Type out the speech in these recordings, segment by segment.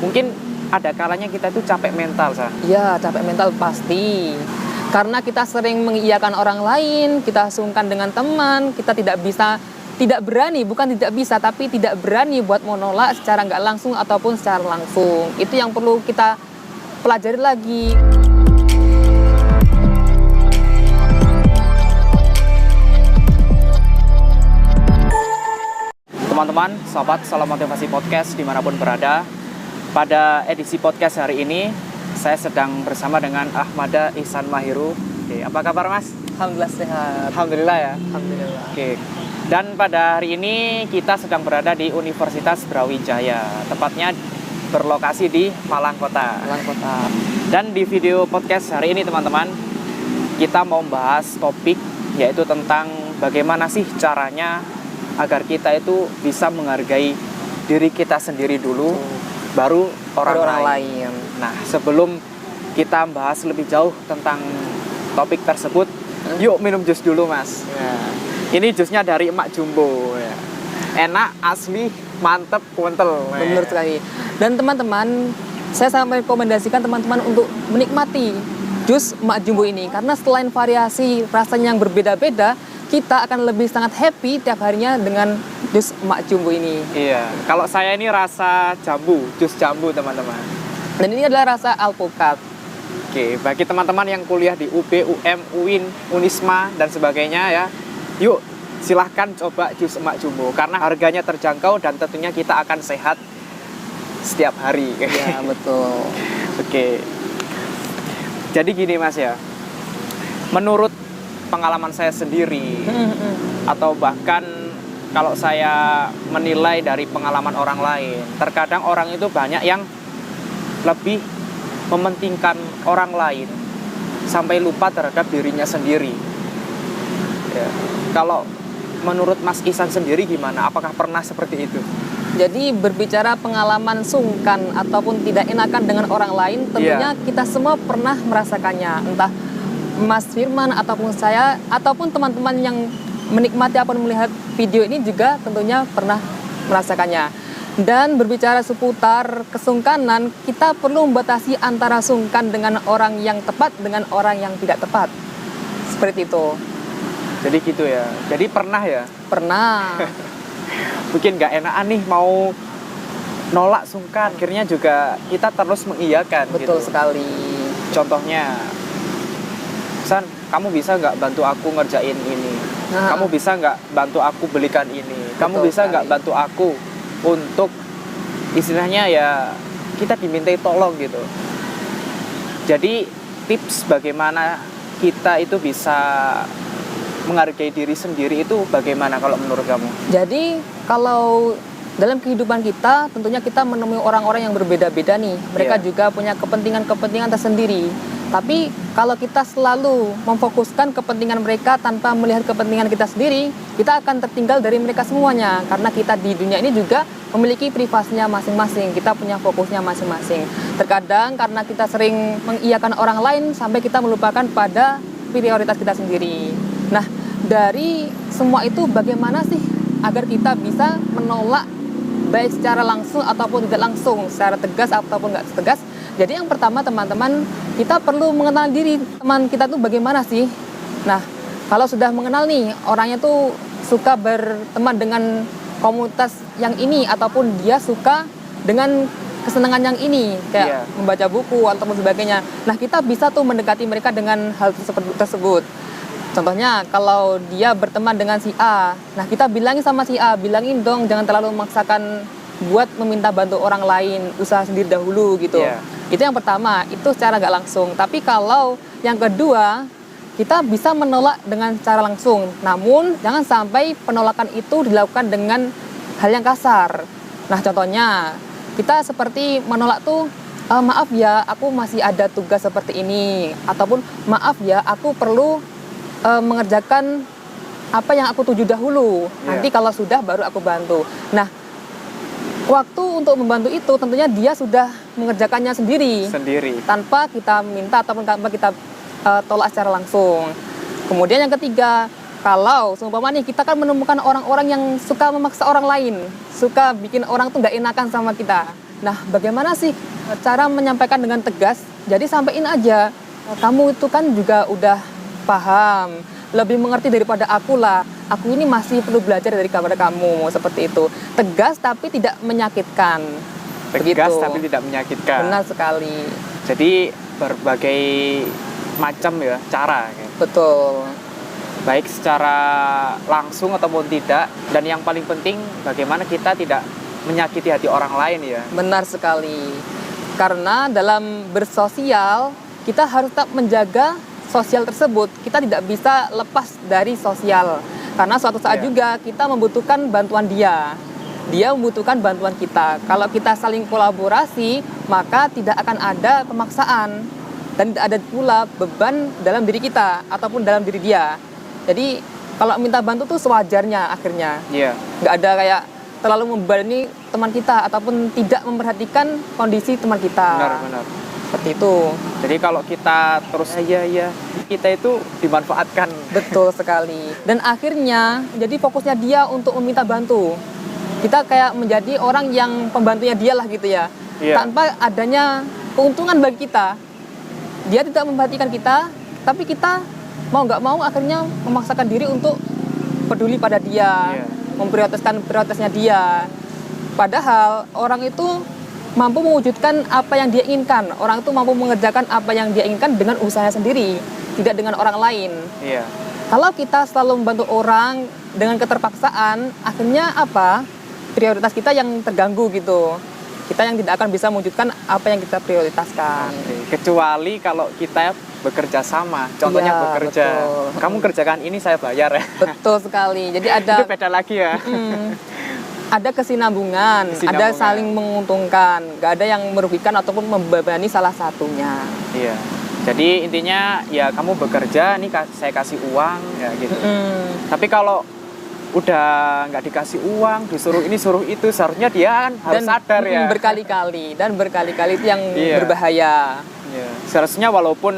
mungkin ada kalanya kita itu capek mental, Sa. Iya, capek mental pasti. Karena kita sering mengiyakan orang lain, kita sungkan dengan teman, kita tidak berani, bukan tidak bisa, tapi tidak berani buat menolak secara nggak langsung ataupun secara langsung. Itu yang perlu kita pelajari lagi. Teman-teman, sobat Salam Motivasi Podcast dimanapun berada. Pada edisi podcast hari ini, saya sedang bersama dengan Ahmada Ihsan Mahiru. Oke, apa kabar, Mas? Alhamdulillah sehat. Alhamdulillah ya. Alhamdulillah. Oke. Dan pada hari ini kita sedang berada di Universitas Brawijaya, tepatnya berlokasi di Malang Kota. Malang Kota. Dan di video podcast hari ini, teman-teman, kita mau bahas topik yaitu tentang bagaimana sih caranya agar kita itu bisa menghargai diri kita sendiri dulu, baru orang lain. Nah, sebelum kita bahas lebih jauh tentang topik tersebut, yuk minum jus dulu, Mas. Ya. Ini jusnya dari Emak Jumbo. Ya. Enak, asli, mantep, kuntel. Benar sekali. Dan teman-teman, saya sangat merekomendasikan teman-teman untuk menikmati jus Emak Jumbo ini. Karena selain variasi rasanya yang berbeda-beda, kita akan lebih sangat happy tiap harinya dengan jus Emak Jumbo ini. Iya, kalau saya ini rasa jambu, jus jambu, teman-teman. Dan ini adalah rasa alpukat. Oke, bagi teman-teman yang kuliah di UB, UM, UIN, Unisma, dan sebagainya ya, yuk silahkan coba jus Emak Jumbo. Karena harganya terjangkau dan tentunya kita akan sehat setiap hari. Ya, betul. Oke, jadi gini, Mas ya, menurut pengalaman saya sendiri atau bahkan kalau saya menilai dari pengalaman orang lain, terkadang orang itu banyak yang lebih mementingkan orang lain sampai lupa terhadap dirinya sendiri. Ya. Kalau menurut Mas Ihsan sendiri gimana? Apakah pernah seperti itu? Jadi berbicara pengalaman sungkan ataupun tidak enakan dengan orang lain, tentunya kita semua pernah merasakannya. Entah Mas Firman ataupun saya ataupun teman-teman yang menikmati ataupun melihat video ini juga tentunya pernah merasakannya. Dan berbicara seputar kesungkanan, kita perlu membatasi antara sungkan dengan orang yang tepat dengan orang yang tidak tepat. Seperti itu. Jadi gitu ya. Jadi pernah ya? Pernah. Mungkin gak enakan nih mau nolak sungkan, akhirnya juga kita terus mengiyakan. Betul gitu. sekali. Contohnya, San, kamu bisa nggak bantu aku ngerjain ini? Kamu bisa nggak bantu aku belikan ini? Kamu bisa nggak bantu aku untuk istilahnya ya kita dimintai tolong gitu. Jadi tips bagaimana kita itu bisa menghargai diri sendiri itu bagaimana kalau menurut kamu? Jadi kalau dalam kehidupan kita tentunya kita menemui orang-orang yang berbeda-beda nih. Mereka juga punya kepentingan-kepentingan tersendiri. Tapi kalau kita selalu memfokuskan kepentingan mereka tanpa melihat kepentingan kita sendiri, kita akan tertinggal dari mereka semuanya. Karena kita di dunia ini juga memiliki privasinya masing-masing. Kita punya fokusnya masing-masing. Terkadang karena kita sering mengiyakan orang lain sampai kita melupakan pada prioritas kita sendiri. Nah, dari semua itu bagaimana sih agar kita bisa menolak baik secara langsung ataupun tidak langsung, secara tegas ataupun nggak tegas. Jadi yang pertama teman-teman, kita perlu mengenal diri teman kita tuh bagaimana sih. Nah, kalau sudah mengenal nih, orangnya tuh suka berteman dengan komunitas yang ini ataupun dia suka dengan kesenangan yang ini, kayak membaca buku ataupun sebagainya. Nah, kita bisa tuh mendekati mereka dengan hal tersebut. Contohnya, kalau dia berteman dengan si A, nah kita bilangin sama si A, bilangin dong jangan terlalu memaksakan buat meminta bantu orang lain, usaha sendiri dahulu gitu. Itu yang pertama, itu secara nggak langsung. Tapi kalau yang kedua, kita bisa menolak dengan cara langsung. Namun jangan sampai penolakan itu dilakukan dengan hal yang kasar. Nah contohnya, kita seperti menolak tuh, maaf ya aku masih ada tugas seperti ini. Ataupun maaf ya aku perlu mengerjakan apa yang aku tuju dahulu. Nanti kalau sudah baru aku bantu. Nah, waktu untuk membantu itu tentunya dia sudah mengerjakannya sendiri tanpa kita minta ataupun tanpa kita tolak secara langsung. Kemudian yang ketiga, kalau seumpama nih kita kan menemukan orang-orang yang suka memaksa orang lain, suka bikin orang tuh nggak enakan sama kita. Nah, bagaimana sih cara menyampaikan dengan tegas? Jadi sampaikan aja, kamu itu kan juga udah paham, lebih mengerti daripada aku lah. Aku ini masih perlu belajar daripada kamu, seperti itu. Tegas tapi tidak menyakitkan. Tegas Begitu. tapi tidak menyakitkan. Benar sekali. Jadi berbagai macam ya cara ya. Betul. Baik secara langsung ataupun tidak, dan yang paling penting bagaimana kita tidak menyakiti hati orang lain ya. Benar sekali. Karena dalam bersosial, kita harus tetap menjaga sosial tersebut. Kita tidak bisa lepas dari sosial. Karena suatu saat juga kita membutuhkan bantuan dia. Dia membutuhkan bantuan kita. Kalau kita saling kolaborasi, maka tidak akan ada pemaksaan. Dan tidak ada pula beban dalam diri kita ataupun dalam diri dia. Jadi kalau minta bantu tuh sewajarnya akhirnya. Iya. Nggak ada kayak terlalu membebani teman kita ataupun tidak memperhatikan kondisi teman kita. Benar. Seperti itu. Jadi kalau kita terus ya kita itu dimanfaatkan. Betul sekali. Dan akhirnya jadi fokusnya dia untuk meminta bantu. Kita kayak menjadi orang yang pembantunya dia lah gitu ya. Iya. Tanpa adanya keuntungan bagi kita. Dia tidak memperhatikan kita, tapi kita mau nggak mau akhirnya memaksakan diri untuk peduli pada dia. Iya. Memprioritaskan prioritasnya dia. Padahal orang itu mampu mewujudkan apa yang dia inginkan. Orang itu mampu mengerjakan apa yang dia inginkan dengan usahanya sendiri, tidak dengan orang lain. Iya. Kalau kita selalu membantu orang dengan keterpaksaan, akhirnya apa? Prioritas kita yang terganggu gitu. Kita yang tidak akan bisa mewujudkan apa yang kita prioritaskan. Kecuali kalau kita bekerja sama, contohnya Iya, bekerja. betul. Kamu kerjakan ini, saya bayar ya. Betul sekali. Jadi ada Itu beda lagi ya. ada kesinambungan, ada saling menguntungkan, gak ada yang merugikan ataupun membebani salah satunya. Iya. Jadi intinya ya kamu bekerja, nih saya kasih uang ya gitu. Tapi kalau udah nggak dikasih uang, disuruh ini suruh itu, seharusnya dia kan harus sadar ya. Berkali-kali itu yang Iya. berbahaya. Iya. Seharusnya walaupun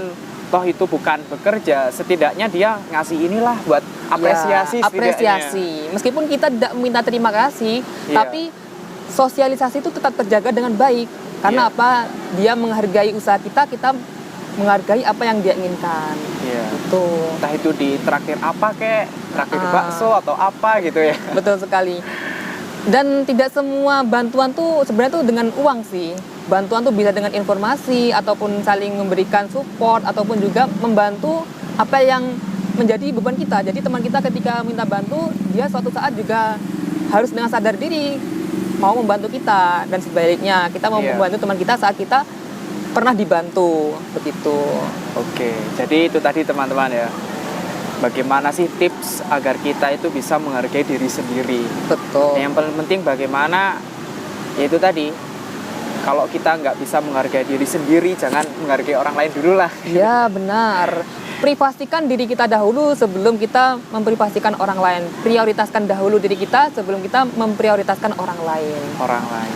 toh itu bukan bekerja, setidaknya dia ngasih inilah buat apresiasi. Ya, apresiasi. Meskipun kita tidak minta terima kasih, Iya. tapi sosialisasi itu tetap terjaga dengan baik. Karena Iya. apa? Dia menghargai usaha kita, kita menghargai apa yang dia inginkan. Iya. Itu. Entah itu di traktir apa kek, traktir bakso atau apa gitu ya. Betul sekali. Dan tidak semua bantuan tuh sebenarnya tuh dengan uang sih. Bantuan tuh bisa dengan informasi ataupun saling memberikan support ataupun juga membantu apa yang menjadi beban kita. Jadi teman kita ketika minta bantu, dia suatu saat juga harus dengan sadar diri mau membantu kita, dan sebaliknya kita mau membantu teman kita saat kita pernah dibantu, begitu. Oke, jadi itu tadi teman-teman ya. Bagaimana sih tips agar kita itu bisa menghargai diri sendiri? Betul. Yang paling penting bagaimana, yaitu tadi, kalau kita nggak bisa menghargai diri sendiri, jangan menghargai orang lain dulu lah. Ya benar. Privasikan diri kita dahulu sebelum kita memprivasikan orang lain. Prioritaskan dahulu diri kita sebelum kita memprioritaskan orang lain.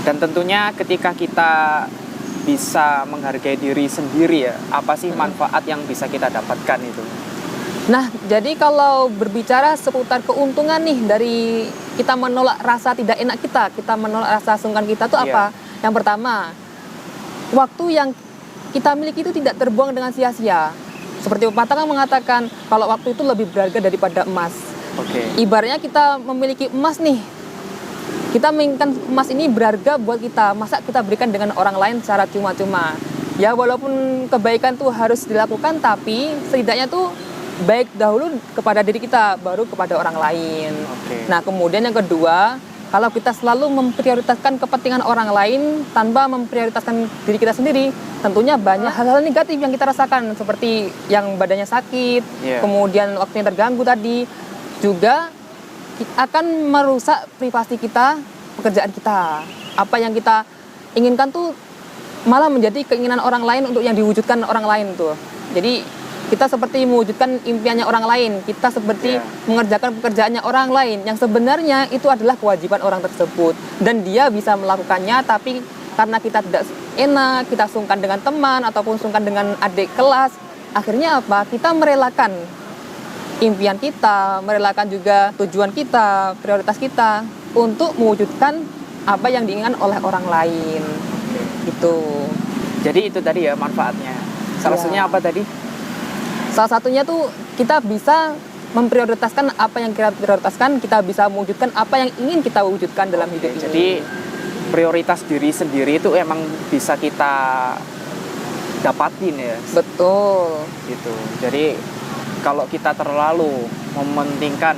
Dan tentunya ketika kita bisa menghargai diri sendiri ya, apa sih manfaat yang bisa kita dapatkan itu? Nah, jadi kalau berbicara seputar keuntungan nih dari kita menolak rasa tidak enak kita menolak rasa sungkan kita tuh apa? Yang pertama, waktu yang kita miliki itu tidak terbuang dengan sia-sia. Seperti pepatah kan mengatakan kalau waktu itu lebih berharga daripada emas. Ibaratnya kita memiliki emas nih, kita menginginkan emas ini berharga buat kita, masa kita berikan dengan orang lain secara cuma-cuma. Ya walaupun kebaikan tuh harus dilakukan, tapi setidaknya tuh baik dahulu kepada diri kita, baru kepada orang lain. Nah kemudian yang kedua, kalau kita selalu memprioritaskan kepentingan orang lain tanpa memprioritaskan diri kita sendiri, tentunya banyak hal-hal negatif yang kita rasakan, seperti yang badannya sakit, kemudian waktunya terganggu tadi, juga akan merusak privasi kita, pekerjaan kita. Apa yang kita inginkan tuh malah menjadi keinginan orang lain untuk yang diwujudkan orang lain tuh. Jadi kita seperti mewujudkan impiannya orang lain, kita seperti mengerjakan pekerjaannya orang lain yang sebenarnya itu adalah kewajiban orang tersebut, dan dia bisa melakukannya, tapi karena kita tidak enak, kita sungkan dengan teman ataupun sungkan dengan adik kelas, akhirnya apa? Kita merelakan impian kita, merelakan juga tujuan kita, prioritas kita untuk mewujudkan apa yang diinginkan oleh orang lain. Gitu. Jadi itu tadi ya manfaatnya. Salah Ya. satunya apa tadi? Salah satunya tuh kita bisa memprioritaskan apa yang kita prioritaskan, kita bisa mewujudkan apa yang ingin kita wujudkan dalam hidup ini. Jadi prioritas diri sendiri itu emang bisa kita dapatin ya. Betul. Gitu. Jadi kalau kita terlalu mementingkan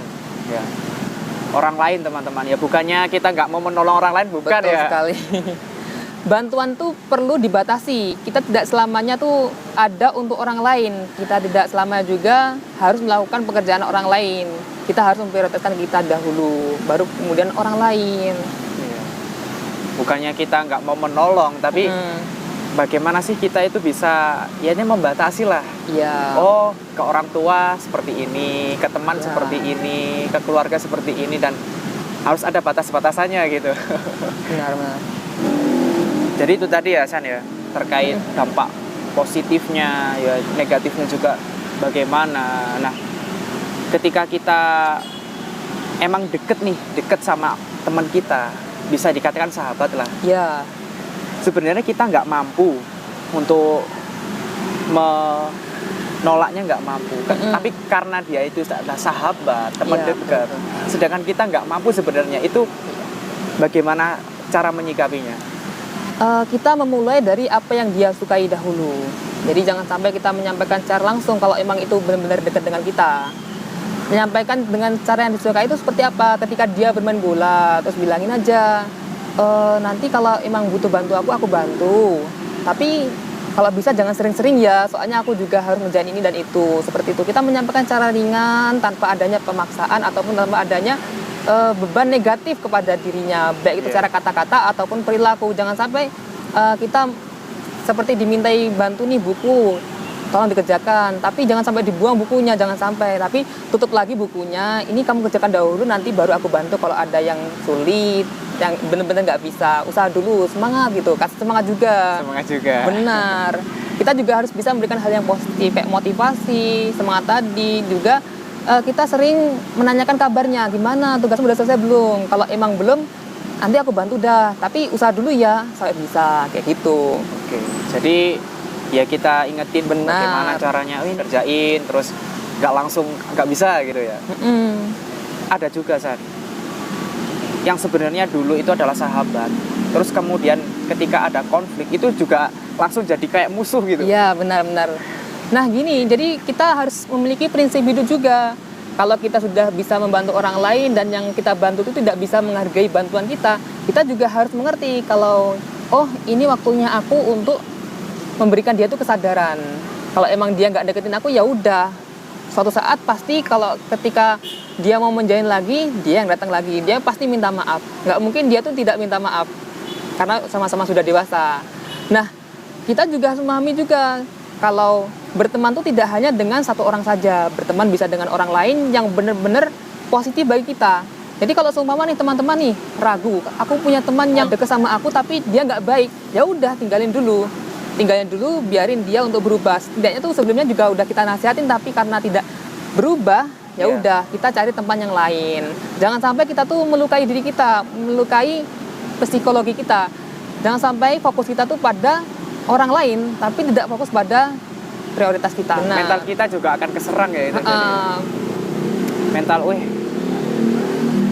ya orang lain teman-teman, ya bukannya kita nggak mau menolong orang lain, bukan. Betul ya. sekali. Bantuan tuh perlu dibatasi. Kita tidak selamanya tuh ada untuk orang lain. Kita tidak selamanya juga harus melakukan pekerjaan orang lain. Kita harus memprioritaskan kita dahulu, baru kemudian orang lain. Iya. Bukannya kita nggak mau menolong, tapi bagaimana sih kita itu bisa ya ini membatasi lah. Iya. Oh, ke orang tua seperti ini, ke teman Ya. seperti ini, ke keluarga seperti ini, dan harus ada batas-batasannya gitu. Benar-benar. Jadi itu tadi ya San ya, terkait dampak positifnya ya, negatifnya juga bagaimana. Nah, ketika kita emang deket sama teman kita, bisa dikatakan sahabat lah. Ya. Sebenarnya kita nggak mampu untuk menolaknya, nggak mampu. Tapi karena dia itu adalah sahabat, teman Iya, dekat, betul. sedangkan kita nggak mampu sebenarnya, itu bagaimana cara menyikapinya? Kita memulai dari apa yang dia sukai dahulu. Jadi jangan sampai kita menyampaikan secara langsung kalau emang itu benar-benar dekat dengan kita. Menyampaikan dengan cara yang disukai itu seperti apa? Ketika dia bermain bola, terus bilangin aja, nanti kalau emang butuh bantu aku bantu. Tapi kalau bisa jangan sering-sering ya, soalnya aku juga harus ngerjain ini dan itu. Seperti itu. Kita menyampaikan cara ringan tanpa adanya pemaksaan ataupun tanpa adanya beban negatif kepada dirinya, baik itu cara kata-kata ataupun perilaku. Jangan sampai kita seperti dimintai bantu nih buku, tolong dikerjakan, tapi jangan sampai dibuang bukunya, jangan sampai, tapi tutup lagi bukunya, ini kamu kerjakan dahulu, nanti baru aku bantu kalau ada yang sulit, yang benar-benar nggak bisa, usaha dulu, semangat gitu, kasih semangat juga. Semangat juga. Benar. Kita juga harus bisa memberikan hal yang positif, kayak motivasi, semangat tadi juga. Kita sering menanyakan kabarnya, gimana tugasmu udah selesai belum? Kalau emang belum, nanti aku bantu dah. Tapi usaha dulu ya, sampai bisa kayak gitu. Oke, jadi ya kita ingetin Benar. bagaimana caranya kerjain, terus nggak bisa gitu ya. Ada juga San, yang sebenarnya dulu itu adalah sahabat, terus kemudian ketika ada konflik itu juga langsung jadi kayak musuh gitu. Iya, benar-benar. Nah gini, jadi kita harus memiliki prinsip hidup juga. Kalau kita sudah bisa membantu orang lain dan yang kita bantu itu tidak bisa menghargai bantuan kita juga harus mengerti kalau oh ini waktunya aku untuk memberikan dia tuh kesadaran. Kalau emang dia nggak deketin aku ya udah. Suatu saat pasti kalau ketika dia mau menjalin lagi, dia yang datang lagi, dia pasti minta maaf. Nggak mungkin dia tuh tidak minta maaf karena sama-sama sudah dewasa. Nah kita juga harus memahami juga kalau berteman tuh tidak hanya dengan satu orang saja, berteman bisa dengan orang lain yang benar-benar positif bagi kita. Jadi kalau seumpama nih teman-teman nih ragu, aku punya teman yang dekat sama aku tapi dia nggak baik, ya udah tinggalin dulu, biarin dia untuk berubah. Setidaknya tuh sebelumnya juga udah kita nasihatin tapi karena tidak berubah, ya udah kita cari teman yang lain. Jangan sampai kita tuh melukai diri kita, melukai psikologi kita. Jangan sampai fokus kita tuh pada orang lain tapi tidak fokus pada prioritas kita. Nah, Mental kita juga akan keserang ya itu. Jadi mental,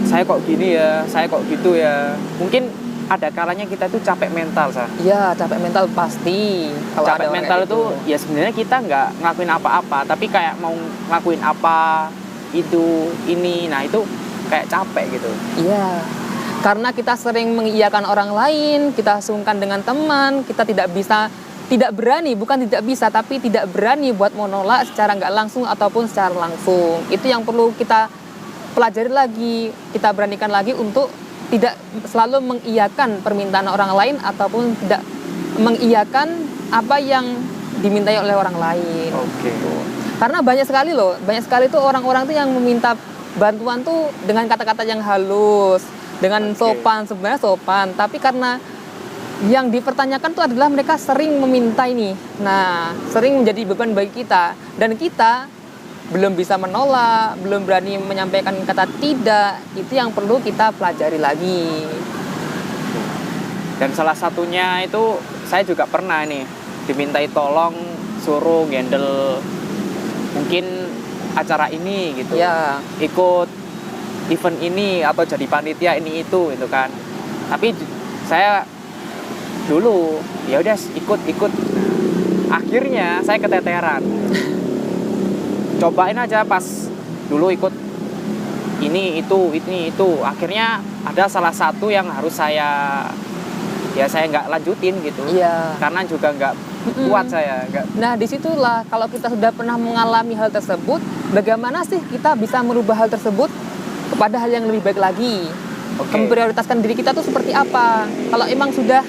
saya kok gini ya, saya kok gitu ya. Mungkin ada kalanya kita tuh capek mental, Sa. iya capek mental pasti. Kalau Capek ada orang mental kayak itu gitu. ya sebenarnya kita nggak ngelakuin apa-apa, tapi kayak mau ngelakuin apa itu ini, nah itu kayak capek gitu. Iya. Karena kita sering mengiyakan orang lain, kita sungkan dengan teman, kita tidak berani, bukan tidak bisa, tapi tidak berani buat menolak secara nggak langsung ataupun secara langsung. Itu yang perlu kita pelajari lagi, kita beranikan lagi untuk tidak selalu mengiyakan permintaan orang lain ataupun tidak mengiyakan apa yang dimintai oleh orang lain. Oke. Gitu. Karena banyak sekali tuh orang-orang tuh yang meminta bantuan tuh dengan kata-kata yang halus, dengan sopan, sebenarnya sopan, tapi karena yang dipertanyakan itu adalah mereka sering meminta ini. Nah, sering menjadi beban bagi kita. Dan kita belum bisa menolak, belum berani menyampaikan kata tidak. Itu yang perlu kita pelajari lagi. Dan salah satunya itu saya juga pernah nih dimintai tolong suruh handle mungkin acara ini gitu. Ya. Ikut event ini atau jadi panitia ini itu gitu kan. Tapi saya dulu ya udah ikut. Nah, akhirnya saya keteteran. Cobain aja pas dulu ikut ini itu. Akhirnya ada salah satu yang harus saya nggak lanjutin gitu. Iya. Karena juga nggak kuat saya. Nggak. Nah, disitulah kalau kita sudah pernah mengalami hal tersebut, bagaimana sih kita bisa merubah hal tersebut kepada hal yang lebih baik lagi? Oke. Memprioritaskan diri kita tuh seperti apa? Kalau emang sudah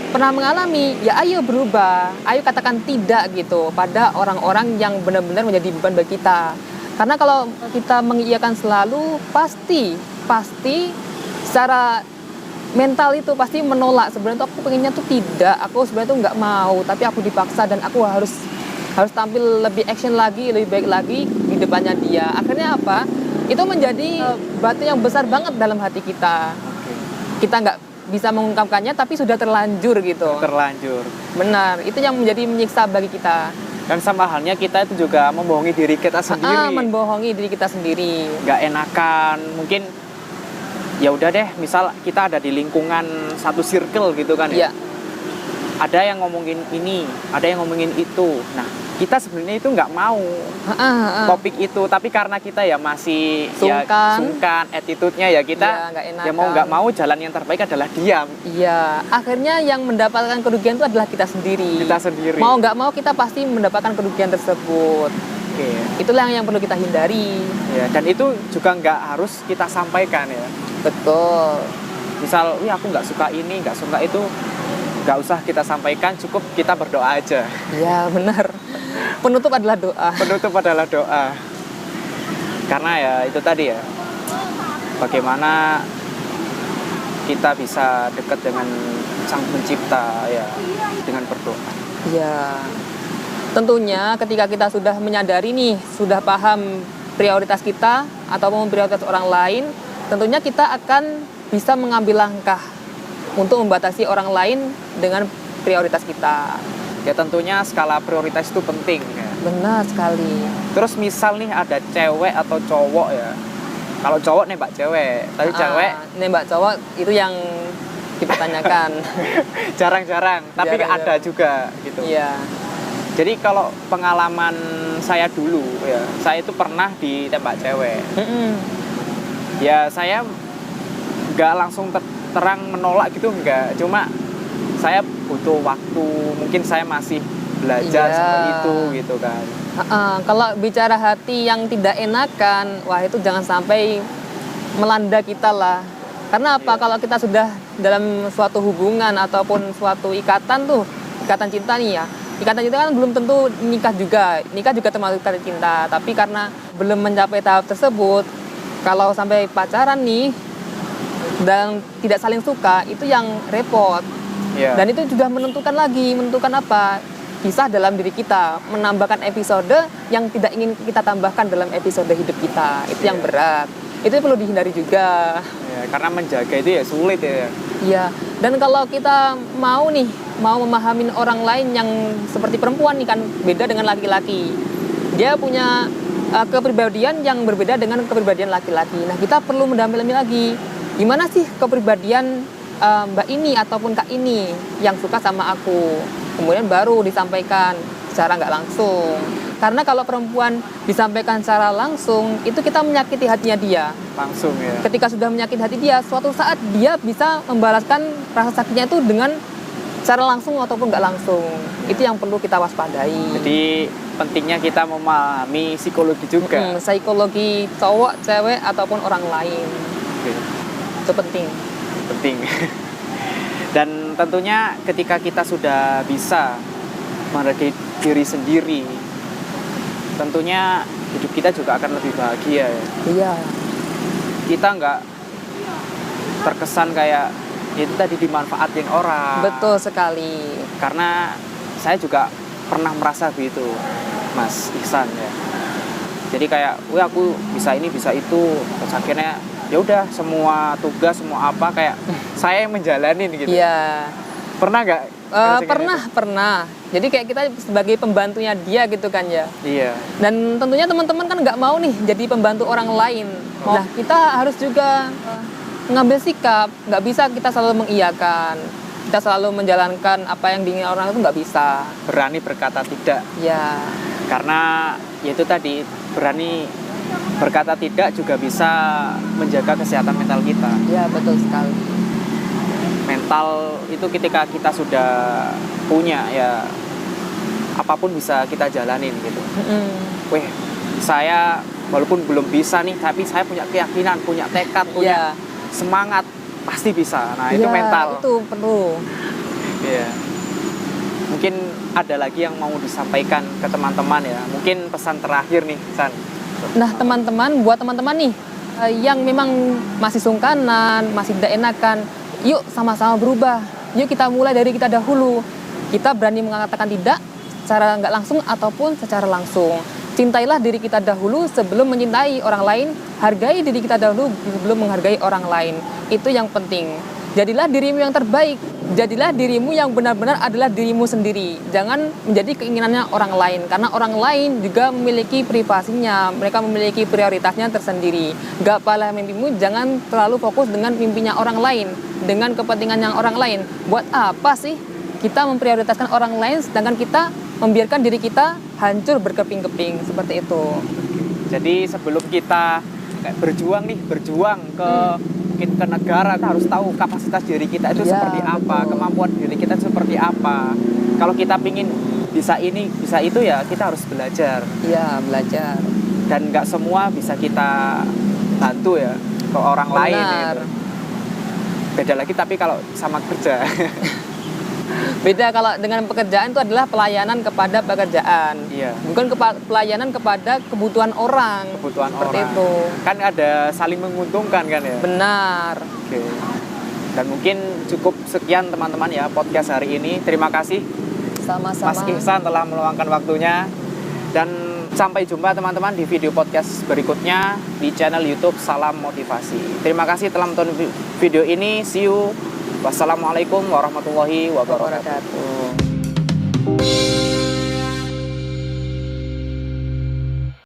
pernah mengalami, ya ayo berubah, ayo katakan tidak gitu pada orang-orang yang benar-benar menjadi beban bagi kita. Karena kalau kita mengiyakan selalu, pasti secara mental itu pasti menolak. Sebenarnya tuh aku pengennya tuh tidak, aku sebenarnya tuh nggak mau, tapi aku dipaksa dan aku harus tampil lebih action lagi, lebih baik lagi di depannya dia. Akhirnya apa? Itu menjadi batu yang besar banget dalam hati kita. Kita nggak bisa mengungkapkannya, tapi sudah terlanjur gitu. Terlanjur. Benar, itu yang menjadi menyiksa bagi kita. Dan sama halnya kita itu juga membohongi diri kita sendiri. Membohongi diri kita sendiri. Nggak enakan, mungkin ya udah deh, misal kita ada di lingkungan satu circle gitu kan ya. Ada yang ngomongin ini, ada yang ngomongin itu. Nah, kita sebenarnya itu nggak mau topik itu, tapi karena kita ya masih sungkan, attitude-nya ya kita ya mau nggak mau jalan yang terbaik adalah diam. Iya, akhirnya yang mendapatkan kerugian itu adalah kita sendiri. Mau nggak mau kita pasti mendapatkan kerugian tersebut. Oke. Itulah yang perlu kita hindari. Ya, dan itu juga nggak harus kita sampaikan ya. Betul. Misal, aku nggak suka ini, nggak suka itu, nggak usah kita sampaikan, cukup kita berdoa aja. Iya, benar. Penutup adalah doa. Penutup adalah doa. Karena ya itu tadi ya, bagaimana kita bisa dekat dengan Sang Pencipta ya dengan berdoa. Iya. Tentunya ketika kita sudah menyadari nih, sudah paham prioritas kita ataupun prioritas orang lain, tentunya kita akan bisa mengambil langkah untuk membatasi orang lain dengan prioritas kita. Ya tentunya skala prioritas itu penting ya. Benar sekali. Terus misal nih ada cewek atau cowok ya. Kalau cowok nembak cewek, tapi cewek nembak cowok itu yang dipertanyakan. Jarang-jarang, tapi ada juga gitu. Iya. Jadi kalau pengalaman saya dulu ya, saya itu pernah ditembak cewek. Ya saya nggak langsung terang menolak gitu, enggak. Cuma saya butuh waktu, mungkin saya masih belajar seperti itu gitu kan. Kalau bicara hati yang tidak enakan, wah itu jangan sampai melanda kita lah. Karena apa? Kalau kita sudah dalam suatu hubungan ataupun suatu ikatan cinta nih ya. Ikatan cinta kan belum tentu nikah juga termasuk ikatan cinta. Tapi karena belum mencapai tahap tersebut, kalau sampai pacaran nih dan tidak saling suka, itu yang repot. Dan itu juga menentukan apa? Kisah dalam diri kita, menambahkan episode yang tidak ingin kita tambahkan dalam episode hidup kita. Itu yang berat. Itu perlu dihindari juga. Ya, karena menjaga itu ya sulit ya. Iya. Dan kalau kita mau memahami orang lain yang seperti perempuan nih kan beda dengan laki-laki. Dia punya kepribadian yang berbeda dengan kepribadian laki-laki. Nah, kita perlu mendalami lagi. Gimana sih kepribadian Mbak ini ataupun Kak ini yang suka sama aku? Kemudian baru disampaikan secara nggak langsung. Karena kalau perempuan disampaikan secara langsung, itu kita menyakiti hatinya dia. Langsung ya. Ketika sudah menyakiti hati dia, suatu saat dia bisa membalaskan rasa sakitnya itu dengan secara langsung ataupun nggak langsung. Itu yang perlu kita waspadai. Jadi pentingnya kita memahami psikologi juga. Psikologi cowok, cewek ataupun orang lain. Itu penting. Dan tentunya ketika kita sudah bisa menghargai diri sendiri, tentunya hidup kita juga akan lebih bahagia ya. Iya. Kita nggak terkesan kayak itu tadi dimanfaatin orang. Betul sekali. Karena saya juga pernah merasa begitu, Mas Ihsan ya. Jadi kayak, aku bisa ini bisa itu, terus akhirnya ya udah semua tugas, semua apa kayak saya yang menjalanin gitu. Iya. Pernah nggak? Pernah. Jadi kayak kita sebagai pembantunya dia gitu kan ya. Iya. Dan tentunya teman-teman kan nggak mau nih jadi pembantu orang lain. Nah, kita harus juga mengambil sikap. Nggak bisa kita selalu mengiyakan. Kita selalu menjalankan apa yang diinginkan orang itu nggak bisa. Berani berkata tidak. Ya. Karena ya itu tadi, berani berkata tidak juga bisa menjaga kesehatan mental kita. Ya, betul sekali. Mental itu ketika kita sudah punya ya apapun bisa kita jalanin gitu. Weh, saya walaupun belum bisa nih, tapi saya punya keyakinan, punya tekad, punya semangat, pasti bisa. Nah, itu mental. Itu perlu. Iya. Mungkin ada lagi yang mau disampaikan ke teman-teman ya. Mungkin pesan terakhir nih, San. Nah, teman-teman, buat teman-teman nih yang memang masih sungkanan, masih tidak enakan, yuk sama-sama berubah. Yuk kita mulai dari kita dahulu. Kita berani mengatakan tidak secara nggak langsung ataupun secara langsung. Cintailah diri kita dahulu sebelum mencintai orang lain. Hargai diri kita dahulu sebelum menghargai orang lain. Itu yang penting. Jadilah dirimu yang terbaik. Jadilah dirimu yang benar-benar adalah dirimu sendiri. Jangan menjadi keinginannya orang lain. Karena orang lain juga memiliki privasinya. Mereka memiliki prioritasnya tersendiri. Gak pala mimpimu, jangan terlalu fokus dengan mimpinya orang lain. Dengan kepentingan yang orang lain. Buat apa sih kita memprioritaskan orang lain sedangkan kita membiarkan diri kita hancur berkeping-keping. Seperti itu. Jadi sebelum kita berjuang ke mungkin ke negara, kita harus tahu kapasitas diri kita itu seperti apa, kemampuan diri kita seperti apa. Kalau kita pingin bisa ini, bisa itu ya kita harus belajar. Iya, belajar. Dan nggak semua bisa kita bantu ya ke orang lain gitu. Beda lagi tapi kalau sama kerja. Beda kalau dengan pekerjaan itu adalah pelayanan kepada pekerjaan. Iya. Bukan pelayanan kepada kebutuhan orang. Kebutuhan seperti orang. Itu. Kan ada saling menguntungkan kan ya? Benar. Oke. Dan mungkin cukup sekian teman-teman ya podcast hari ini. Terima kasih Sama-sama. Mas Ihsan telah meluangkan waktunya. Dan sampai jumpa teman-teman di video podcast berikutnya di channel YouTube Salam Motivasi. Terima kasih telah menonton video ini. See you. Wassalamualaikum warahmatullahi wabarakatuh.